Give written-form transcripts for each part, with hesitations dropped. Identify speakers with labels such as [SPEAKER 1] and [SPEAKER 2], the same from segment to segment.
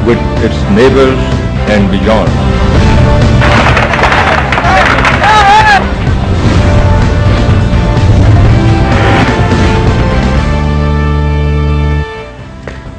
[SPEAKER 1] with its neighbors and beyond.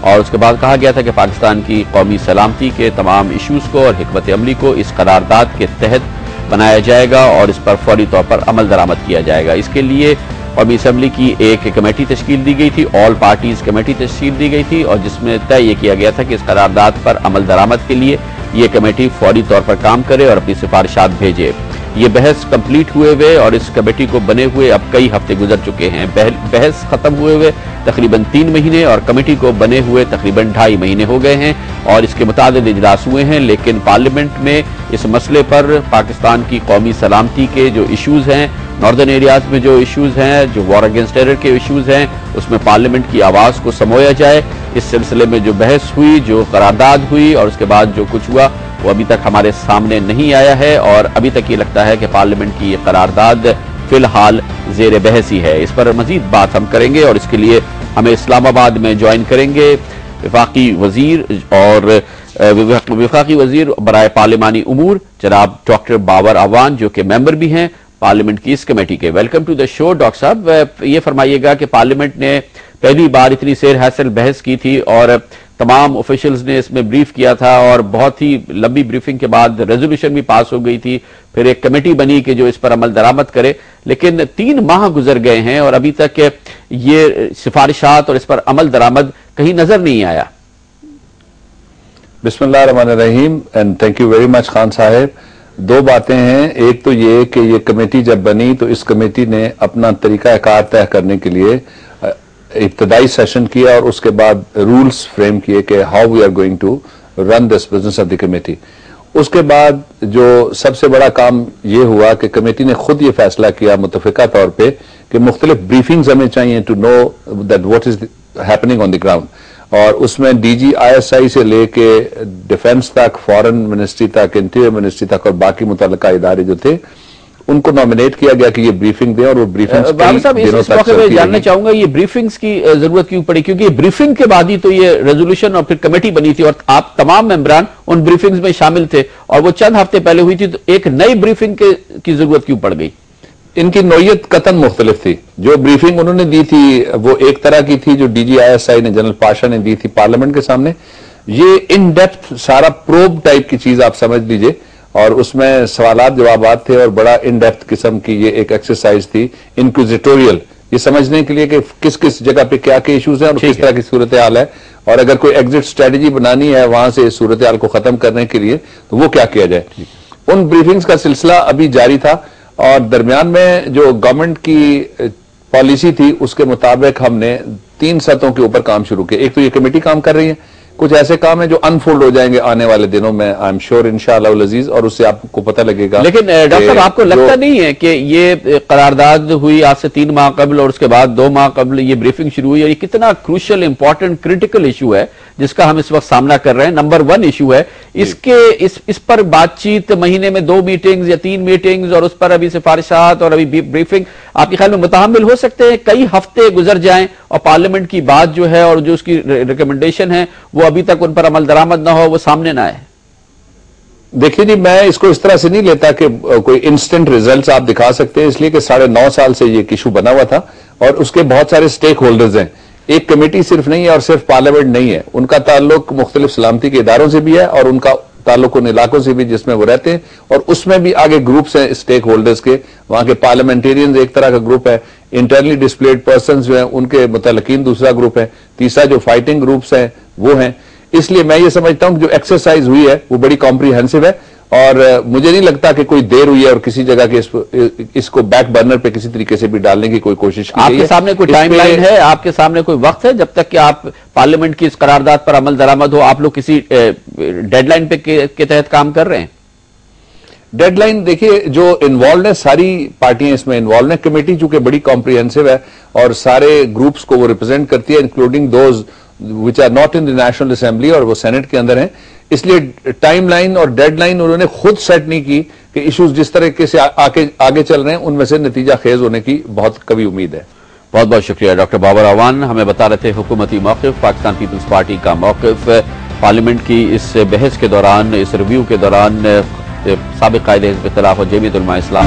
[SPEAKER 2] اور اس کے بعد کہا گیا تھا کہ پاکستان کی قومی سلامتی کے تمام ایشوز کو اور حکمت عملی کو اس قرارداد کے تحت بنایا جائے گا اور اس پر فوری طور پر عمل درآمد کیا جائے گا۔ اس کے لیے قومی اسمبلی کی ایک کمیٹی تشکیل دی گئی تھی، آل پارٹیز کمیٹی تشکیل دی گئی تھی، اور جس میں طے یہ کیا گیا تھا کہ اس قرارداد پر عمل درآمد کے لیے یہ کمیٹی فوری طور پر کام کرے اور اپنی سفارشات بھیجے۔ یہ بحث کمپلیٹ ہوئے ہوئے اور اس کمیٹی کو بنے ہوئے اب کئی ہفتے گزر چکے ہیں۔ بحث ختم ہوئے ہوئے تقریباً 3 مہینے اور کمیٹی کو بنے ہوئے تقریباً 2.5 مہینے ہو گئے ہیں اور اس کے متعدد اجلاس ہوئے ہیں، لیکن پارلیمنٹ میں اس مسئلے پر پاکستان کی قومی سلامتی کے جو ایشوز ہیں، ناردرن ایریاز میں جو ایشوز ہیں، جو وار اگینسٹ ٹیرر کے ایشوز ہیں، اس میں پارلیمنٹ کی آواز کو سمویا جائے۔ اس سلسلے میں جو بحث ہوئی، جو قرارداد ہوئی اور اس کے بعد جو کچھ ہوا وہ ابھی تک ہمارے سامنے نہیں آیا ہے، اور ابھی تک یہ لگتا ہے کہ پارلیمنٹ کی یہ قرارداد فی الحال زیر بحث ہی ہے۔ اس پر مزید بات ہم کریں گے اور اس کے لیے ہمیں اسلام آباد میں جوائن کریں گے وفاقی وزیر برائے پارلیمانی امور جناب ڈاکٹر بابر اعوان، جو کہ ممبر بھی ہیں پارلیمنٹ کی اس کمیٹی کے۔ Welcome to the show doctor صاحب۔ یہ فرمائیے گا کہ پارلیمنٹ نے پہلی بار اتنی سیر حاصل بحث کی تھی اور تمام آفیشلز نے اس میں بریف کیا تھا اور بہت ہی لمبی بریفنگ کے بعد ریزولوشن بھی پاس ہو گئی تھی، پھر ایک کمیٹی بنی کہ جو اس پر عمل درآمد کرے، لیکن 3 ماہ گزر گئے ہیں اور ابھی تک یہ سفارشات اور اس پر عمل درآمد کہیں نظر نہیں آیا۔
[SPEAKER 3] بسم اللہ الرحمن الرحیم and thank you very much Khan صاحب۔ 2 باتیں ہیں، ایک تو یہ کہ یہ کمیٹی جب بنی تو اس کمیٹی نے اپنا طریقہ کار طے کرنے کے لیے ابتدائی سیشن کیا اور اس کے بعد رولز فریم کیے کہ how we are going to run this business of the committee. اس کے بعد جو سب سے بڑا کام یہ ہوا کہ کمیٹی نے خود یہ فیصلہ کیا متفقہ طور پہ کہ مختلف بریفنگز ہمیں چاہیے to know that what is happening on the ground, اور اس میں D G I S I سے لے کے ڈیفنس تک، فارن منسٹری تک، انٹیریئر منسٹری تک اور باقی متعلقہ ادارے جو تھے ان کو نامینیٹ کیا گیا کہ یہ بریفنگ دیں، اور وہ بریفنگز
[SPEAKER 2] اس موقع میں جاننا چاہوں گا یہ بریفنگز کی ضرورت کیوں پڑی، کیونکہ یہ بریفنگ کے بعد ہی تو یہ ریزولوشن اور پھر کمیٹی بنی تھی اور آپ تمام ممبران ان بریفنگز میں شامل تھے اور وہ چند ہفتے پہلے ہوئی تھی، تو ایک نئی بریفنگ کی ضرورت کیوں پڑ گئی؟
[SPEAKER 3] ان کی نوعیت قطعاً مختلف تھی۔ جو بریفنگ انہوں نے دی تھی وہ ایک طرح کی تھی جو D G I S I نے، جنرل پاشا نے دی تھی پارلیمنٹ کے سامنے۔ یہ ان ڈیپتھ سارا پروب ٹائپ کی چیز آپ سمجھ لیجئے، اور اس میں سوالات جوابات تھے اور بڑا ان ڈیپتھ قسم کی یہ ایک ایکسرسائز تھی انکوزیٹوریل، یہ سمجھنے کے لیے کہ کس کس جگہ پہ کیا کیا ایشوز ہیں اور کس طرح کی صورتحال ہے، اور اگر کوئی ایگزٹ اسٹریٹجی بنانی ہے وہاں سے اس صورتحال کو ختم کرنے کے لیے تو وہ کیا کیا جائے۔ ان بریفنگز کا سلسلہ ابھی جاری تھا، اور درمیان میں جو گورنمنٹ کی پالیسی تھی اس کے مطابق ہم نے 3 سطحوں کے اوپر کام شروع کیا۔ ایک تو یہ کمیٹی کام کر رہی ہے، کچھ ایسے کام ہیں جو انفولڈ ہو جائیں گے آنے والے دنوں میں، آئی ایم شیور انشاءاللہ العزیز، اور اس سے آپ کو پتہ لگے گا۔
[SPEAKER 2] لیکن ڈاکٹر صاحب آپ کو لگتا نہیں ہے کہ یہ قرارداد ہوئی آج سے 3 ماہ قبل اور اس کے بعد 2 ماہ قبل یہ بریفنگ شروع ہوئی، اور یہ کتنا کروشل امپورٹنٹ کرٹیکل ایشو ہے جس کا ہم اس وقت سامنا کر رہے ہیں، نمبر 1 ایشو ہے، اس پر بات چیت مہینے میں 2 میٹنگز یا 3 میٹنگز اور اس پر ابھی سفارشات اور ابھی بریفنگ، آپ کے خیال میں متحمل ہو سکتے ہیں کئی ہفتے گزر جائیں اور پارلیمنٹ کی بات جو ہے اور جو اس کی ریکمنڈیشن ہے وہ ابھی تک ان پر عمل درآمد نہ ہو، وہ سامنے نہ آئے؟
[SPEAKER 3] دیکھیے جی، میں اس کو اس طرح سے نہیں لیتا کہ کوئی انسٹنٹ ریزلٹس آپ دکھا سکتے ہیں، اس لیے کہ 9.5 سال سے یہ ایشو بنا ہوا تھا اور اس کے بہت سارے سٹیک ہولڈرز ہیں۔ ایک کمیٹی صرف نہیں ہے اور صرف پارلیمنٹ نہیں ہے، ان کا تعلق مختلف سلامتی کے اداروں سے بھی ہے اور ان کا تعلق ان علاقوں سے بھی جس میں وہ رہتے ہیں، اور اس میں بھی آگے گروپس ہیں سٹیک ہولڈرز کے، وہاں کے پارلیمنٹیرینز ایک طرح کا گروپ ہے، انٹرنلی ڈسپلیڈ پرسنز جو ہیں ان کے متعلقین دوسرا گروپ ہے، تیسرا جو فائٹنگ گروپس ہیں وہ ہیں۔ اس لیے میں یہ سمجھتا ہوں کہ جو ایکسرسائز ہوئی ہے وہ بڑی کمپریہنسو ہے، اور مجھے نہیں لگتا کہ کوئی دیر ہوئی ہے اور کسی جگہ کے اس کو بیک برنر پہ کس طریقے سے بھی ڈالنے کی کوئی کوشش کی گئی ہے۔
[SPEAKER 2] آپ کے سامنے کوئی ٹائم لائن ہے، آپ کے سامنے کوئی وقت ہے جب تک کہ آپ پارلیمنٹ کی اس قرارداد پر عمل درآمد ہو، آپ لوگ کسی ڈیڈ لائن پہ کے تحت کام کر رہے ہیں؟
[SPEAKER 3] ڈیڈ لائن دیکھیے، جو انوالوڈ ہے ساری پارٹیاں اس میں انوالوڈ ہیں، کمیٹی چونکہ بڑی کمپریہنسو ہے اور سارے گروپس کو وہ ریپرزینٹ کرتی ہے including those which are not in the National Assembly اور وہ سینٹ کے اندر ہیں، اس لیے ٹائم لائن اور ڈیڈ لائن انہوں نے خود سیٹ نہیں کی کہ ایشوز جس طریقے سے آگے چل رہے ہیں ان میں سے نتیجہ خیز ہونے کی بہت کبھی امید ہے۔
[SPEAKER 2] بہت بہت شکریہ ڈاکٹر بابر اعوان، ہمیں بتا رہے تھے حکومتی موقف، پاکستان پیپلز پارٹی کا موقف پارلیمنٹ کی اس بحث کے دوران، اس ریویو کے دوران سابق قائد حزب اختلاف اور جمعیت علماء اسلام